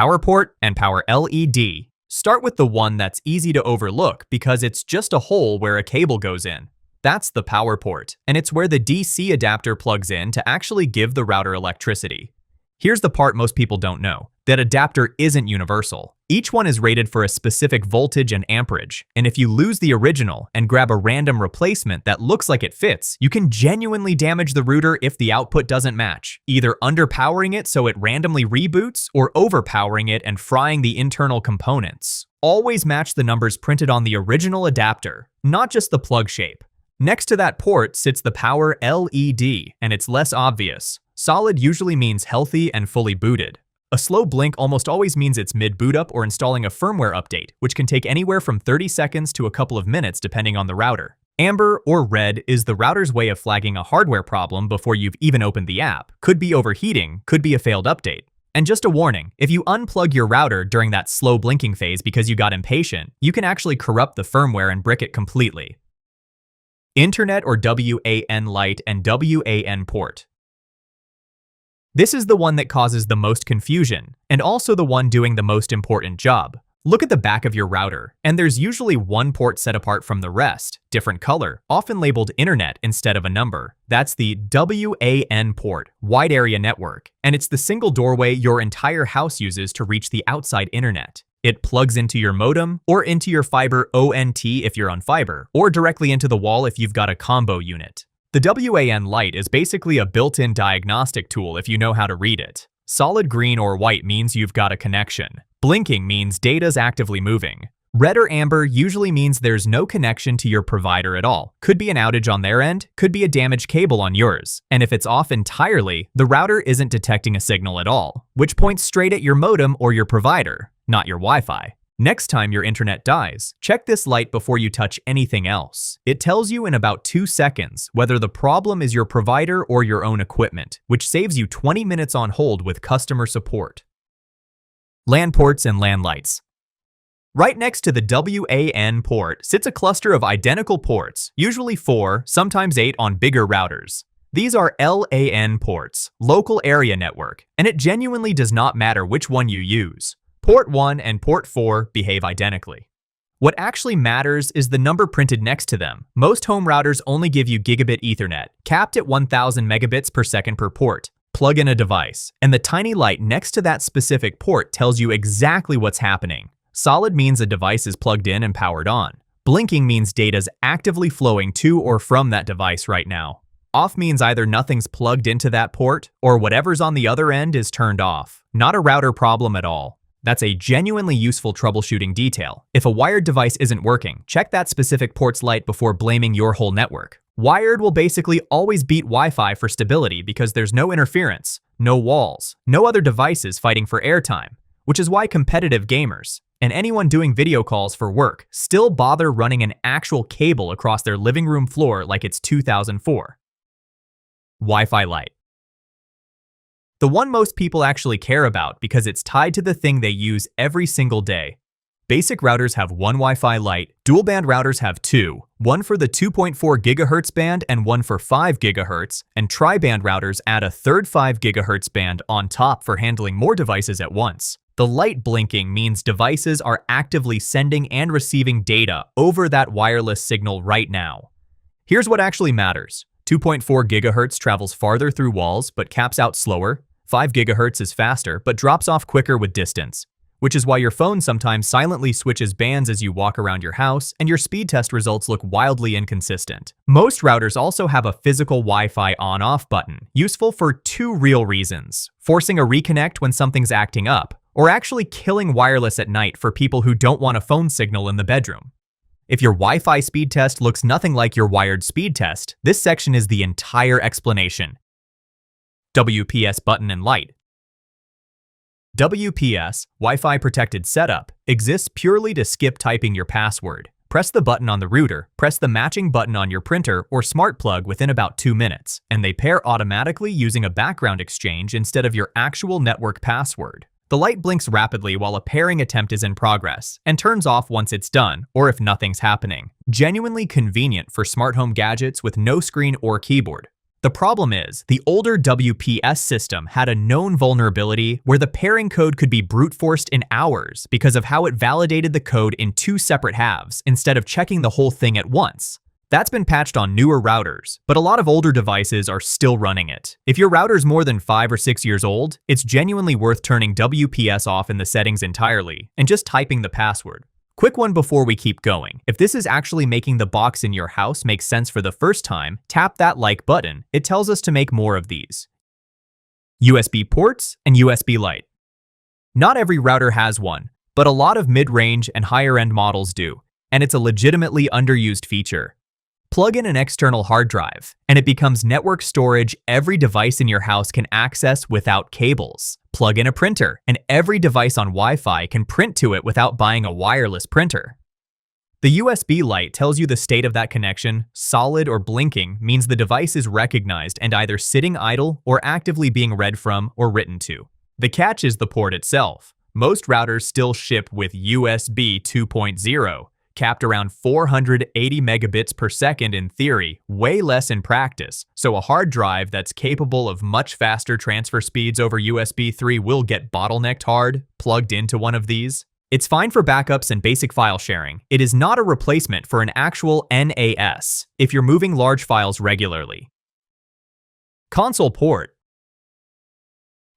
power port, and power LED. Start with the one that's easy to overlook because it's just a hole where a cable goes in. That's the power port, and it's where the DC adapter plugs in to actually give the router electricity. Here's the part most people don't know. That adapter isn't universal. Each one is rated for a specific voltage and amperage, and if you lose the original and grab a random replacement that looks like it fits, you can genuinely damage the router if the output doesn't match, either underpowering it so it randomly reboots or overpowering it and frying the internal components. Always match the numbers printed on the original adapter, not just the plug shape. Next to that port sits the power LED, and it's less obvious. Solid usually means healthy and fully booted. A slow blink almost always means it's mid-boot up or installing a firmware update, which can take anywhere from 30 seconds to a couple of minutes depending on the router. Amber or red is the router's way of flagging a hardware problem before you've even opened the app. Could be overheating, could be a failed update. And just a warning, if you unplug your router during that slow blinking phase because you got impatient, you can actually corrupt the firmware and brick it completely. Internet or WAN light and WAN port. This is the one that causes the most confusion, and also the one doing the most important job. Look at the back of your router, and there's usually one port set apart from the rest, different color, often labeled Internet instead of a number. That's the WAN port, Wide Area Network, and it's the single doorway your entire house uses to reach the outside internet. It plugs into your modem, or into your fiber ONT if you're on fiber, or directly into the wall if you've got a combo unit. The WAN light is basically a built-in diagnostic tool if you know how to read it. Solid green or white means you've got a connection. Blinking means data's actively moving. Red or amber usually means there's no connection to your provider at all. Could be an outage on their end, could be a damaged cable on yours. And if it's off entirely, the router isn't detecting a signal at all, which points straight at your modem or your provider, not your Wi-Fi. Next time your internet dies, check this light before you touch anything else. It tells you in about 2 seconds whether the problem is your provider or your own equipment, which saves you 20 minutes on hold with customer support. LAN ports and LAN lights. Right next to the WAN port sits a cluster of identical ports, usually 4, sometimes 8 on bigger routers. These are LAN ports, Local Area Network, and it genuinely does not matter which one you use. Port 1 and Port 4 behave identically. What actually matters is the number printed next to them. Most home routers only give you gigabit Ethernet, capped at 1000 megabits per second per port. Plug in a device, and the tiny light next to that specific port tells you exactly what's happening. Solid means a device is plugged in and powered on. Blinking means data's actively flowing to or from that device right now. Off means either nothing's plugged into that port, or whatever's on the other end is turned off. Not a router problem at all. That's a genuinely useful troubleshooting detail. If a wired device isn't working, check that specific port's light before blaming your whole network. Wired will basically always beat Wi-Fi for stability because there's no interference, no walls, no other devices fighting for airtime, which is why competitive gamers and anyone doing video calls for work still bother running an actual cable across their living room floor like it's 2004. Wi-Fi light. The one most people actually care about because it's tied to the thing they use every single day. Basic routers have one Wi-Fi light, dual band routers have 2, one for the 2.4 GHz band and one for 5 GHz, and tri-band routers add a third 5 GHz band on top for handling more devices at once. The light blinking means devices are actively sending and receiving data over that wireless signal right now. Here's what actually matters. 2.4 GHz travels farther through walls but caps out slower. 5 GHz is faster, but drops off quicker with distance, which is why your phone sometimes silently switches bands as you walk around your house, and your speed test results look wildly inconsistent. Most routers also have a physical Wi-Fi on-off button, useful for 2 real reasons: forcing a reconnect when something's acting up, or actually killing wireless at night for people who don't want a phone signal in the bedroom. If your Wi-Fi speed test looks nothing like your wired speed test, this section is the entire explanation. WPS button and light. WPS, Wi-Fi Protected Setup, exists purely to skip typing your password. Press the button on the router, press the matching button on your printer or smart plug within about 2 minutes, and they pair automatically using a background exchange instead of your actual network password. The light blinks rapidly while a pairing attempt is in progress, and turns off once it's done, or if nothing's happening. Genuinely convenient for smart home gadgets with no screen or keyboard. The problem is, the older WPS system had a known vulnerability where the pairing code could be brute forced in hours because of how it validated the code in two separate halves instead of checking the whole thing at once. That's been patched on newer routers, but a lot of older devices are still running it. If your router's more than 5 or 6 years old, it's genuinely worth turning WPS off in the settings entirely and just typing the password. Quick one before we keep going. If this is actually making the box in your house make sense for the first time, tap that like button. It tells us to make more of these. USB ports and USB Lite. Not every router has one, but a lot of mid-range and higher-end models do, and it's a legitimately underused feature. Plug in an external hard drive, and it becomes network storage every device in your house can access without cables. Plug in a printer, and every device on Wi-Fi can print to it without buying a wireless printer. The USB light tells you the state of that connection. Solid or blinking means the device is recognized and either sitting idle or actively being read from or written to. The catch is the port itself. Most routers still ship with USB 2.0. Capped around 480 megabits per second in theory, way less in practice, so a hard drive that's capable of much faster transfer speeds over USB 3 will get bottlenecked hard, plugged into one of these. It's fine for backups and basic file sharing. It is not a replacement for an actual NAS if you're moving large files regularly. Console port.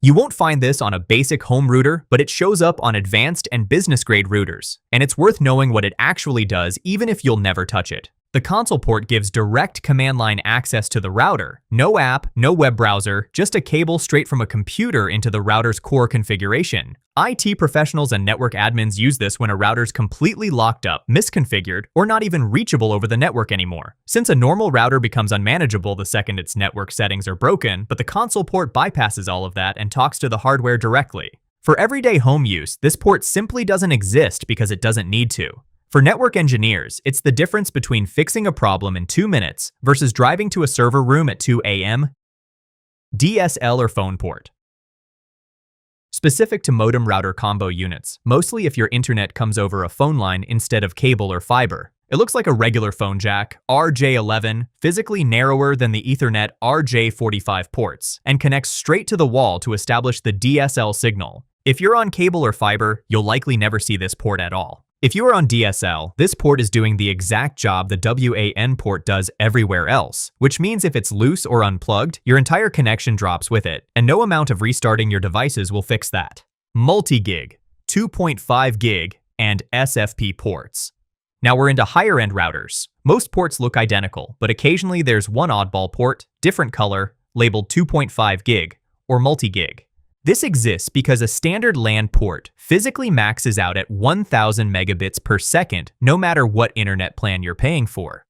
You won't find this on a basic home router, but it shows up on advanced and business-grade routers, and it's worth knowing what it actually does even if you'll never touch it. The console port gives direct command line access to the router. No app, no web browser, just a cable straight from a computer into the router's core configuration. IT professionals and network admins use this when a router's completely locked up, misconfigured, or not even reachable over the network anymore. Since a normal router becomes unmanageable the second its network settings are broken, but the console port bypasses all of that and talks to the hardware directly. For everyday home use, this port simply doesn't exist because it doesn't need to. For network engineers, it's the difference between fixing a problem in 2 minutes versus driving to a server room at 2 a.m. DSL or phone port. Specific to modem router combo units, mostly if your internet comes over a phone line instead of cable or fiber. It looks like a regular phone jack, RJ11, physically narrower than the Ethernet RJ45 ports, and connects straight to the wall to establish the DSL signal. If you're on cable or fiber, you'll likely never see this port at all. If you are on DSL, this port is doing the exact job the WAN port does everywhere else, which means if it's loose or unplugged, your entire connection drops with it, and no amount of restarting your devices will fix that. Multi-gig, 2.5 gig, and SFP ports. Now we're into higher-end routers. Most ports look identical, but occasionally there's one oddball port, different color, labeled 2.5 gig, or multi-gig. This exists because a standard LAN port physically maxes out at 1000 megabits per second no matter what internet plan you're paying for.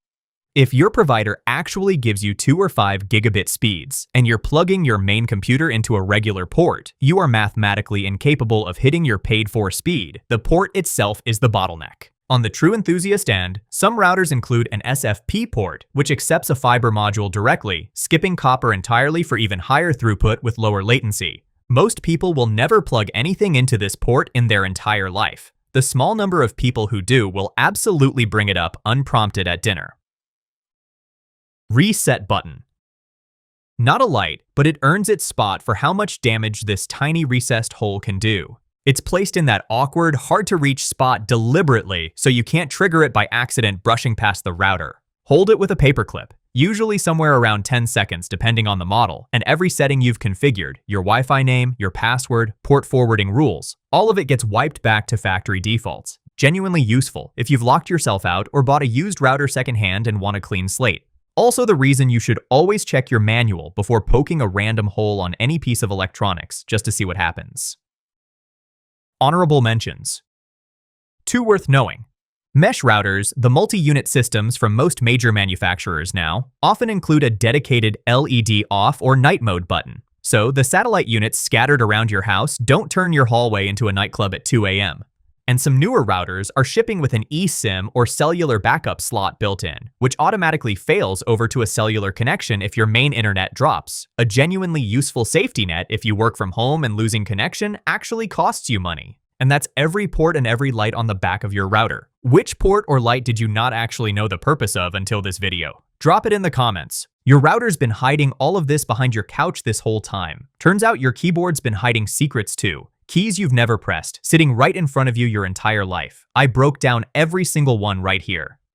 If your provider actually gives you 2 or 5 gigabit speeds and you're plugging your main computer into a regular port, you are mathematically incapable of hitting your paid-for speed. The port itself is the bottleneck. On the true enthusiast end, some routers include an SFP port, which accepts a fiber module directly, skipping copper entirely for even higher throughput with lower latency. Most people will never plug anything into this port in their entire life. The small number of people who do will absolutely bring it up unprompted at dinner. Reset button. Not a light, but it earns its spot for how much damage this tiny recessed hole can do. It's placed in that awkward, hard-to-reach spot deliberately so you can't trigger it by accident brushing past the router. Hold it with a paperclip, usually somewhere around 10 seconds depending on the model, and every setting you've configured, your Wi-Fi name, your password, port forwarding rules, all of it gets wiped back to factory defaults. Genuinely useful if you've locked yourself out or bought a used router secondhand and want a clean slate. Also the reason you should always check your manual before poking a random hole on any piece of electronics just to see what happens. Honorable mentions. 2 worth knowing. Mesh routers, the multi-unit systems from most major manufacturers now, often include a dedicated LED off or night mode button. So the satellite units scattered around your house don't turn your hallway into a nightclub at 2 a.m. And some newer routers are shipping with an eSIM or cellular backup slot built in, which automatically fails over to a cellular connection if your main internet drops. A genuinely useful safety net if you work from home and losing connection actually costs you money. And that's every port and every light on the back of your router. Which port or light did you not actually know the purpose of until this video? Drop it in the comments. Your router's been hiding all of this behind your couch this whole time. Turns out your keyboard's been hiding secrets too. Keys you've never pressed, sitting right in front of you your entire life. I broke down every single one right here.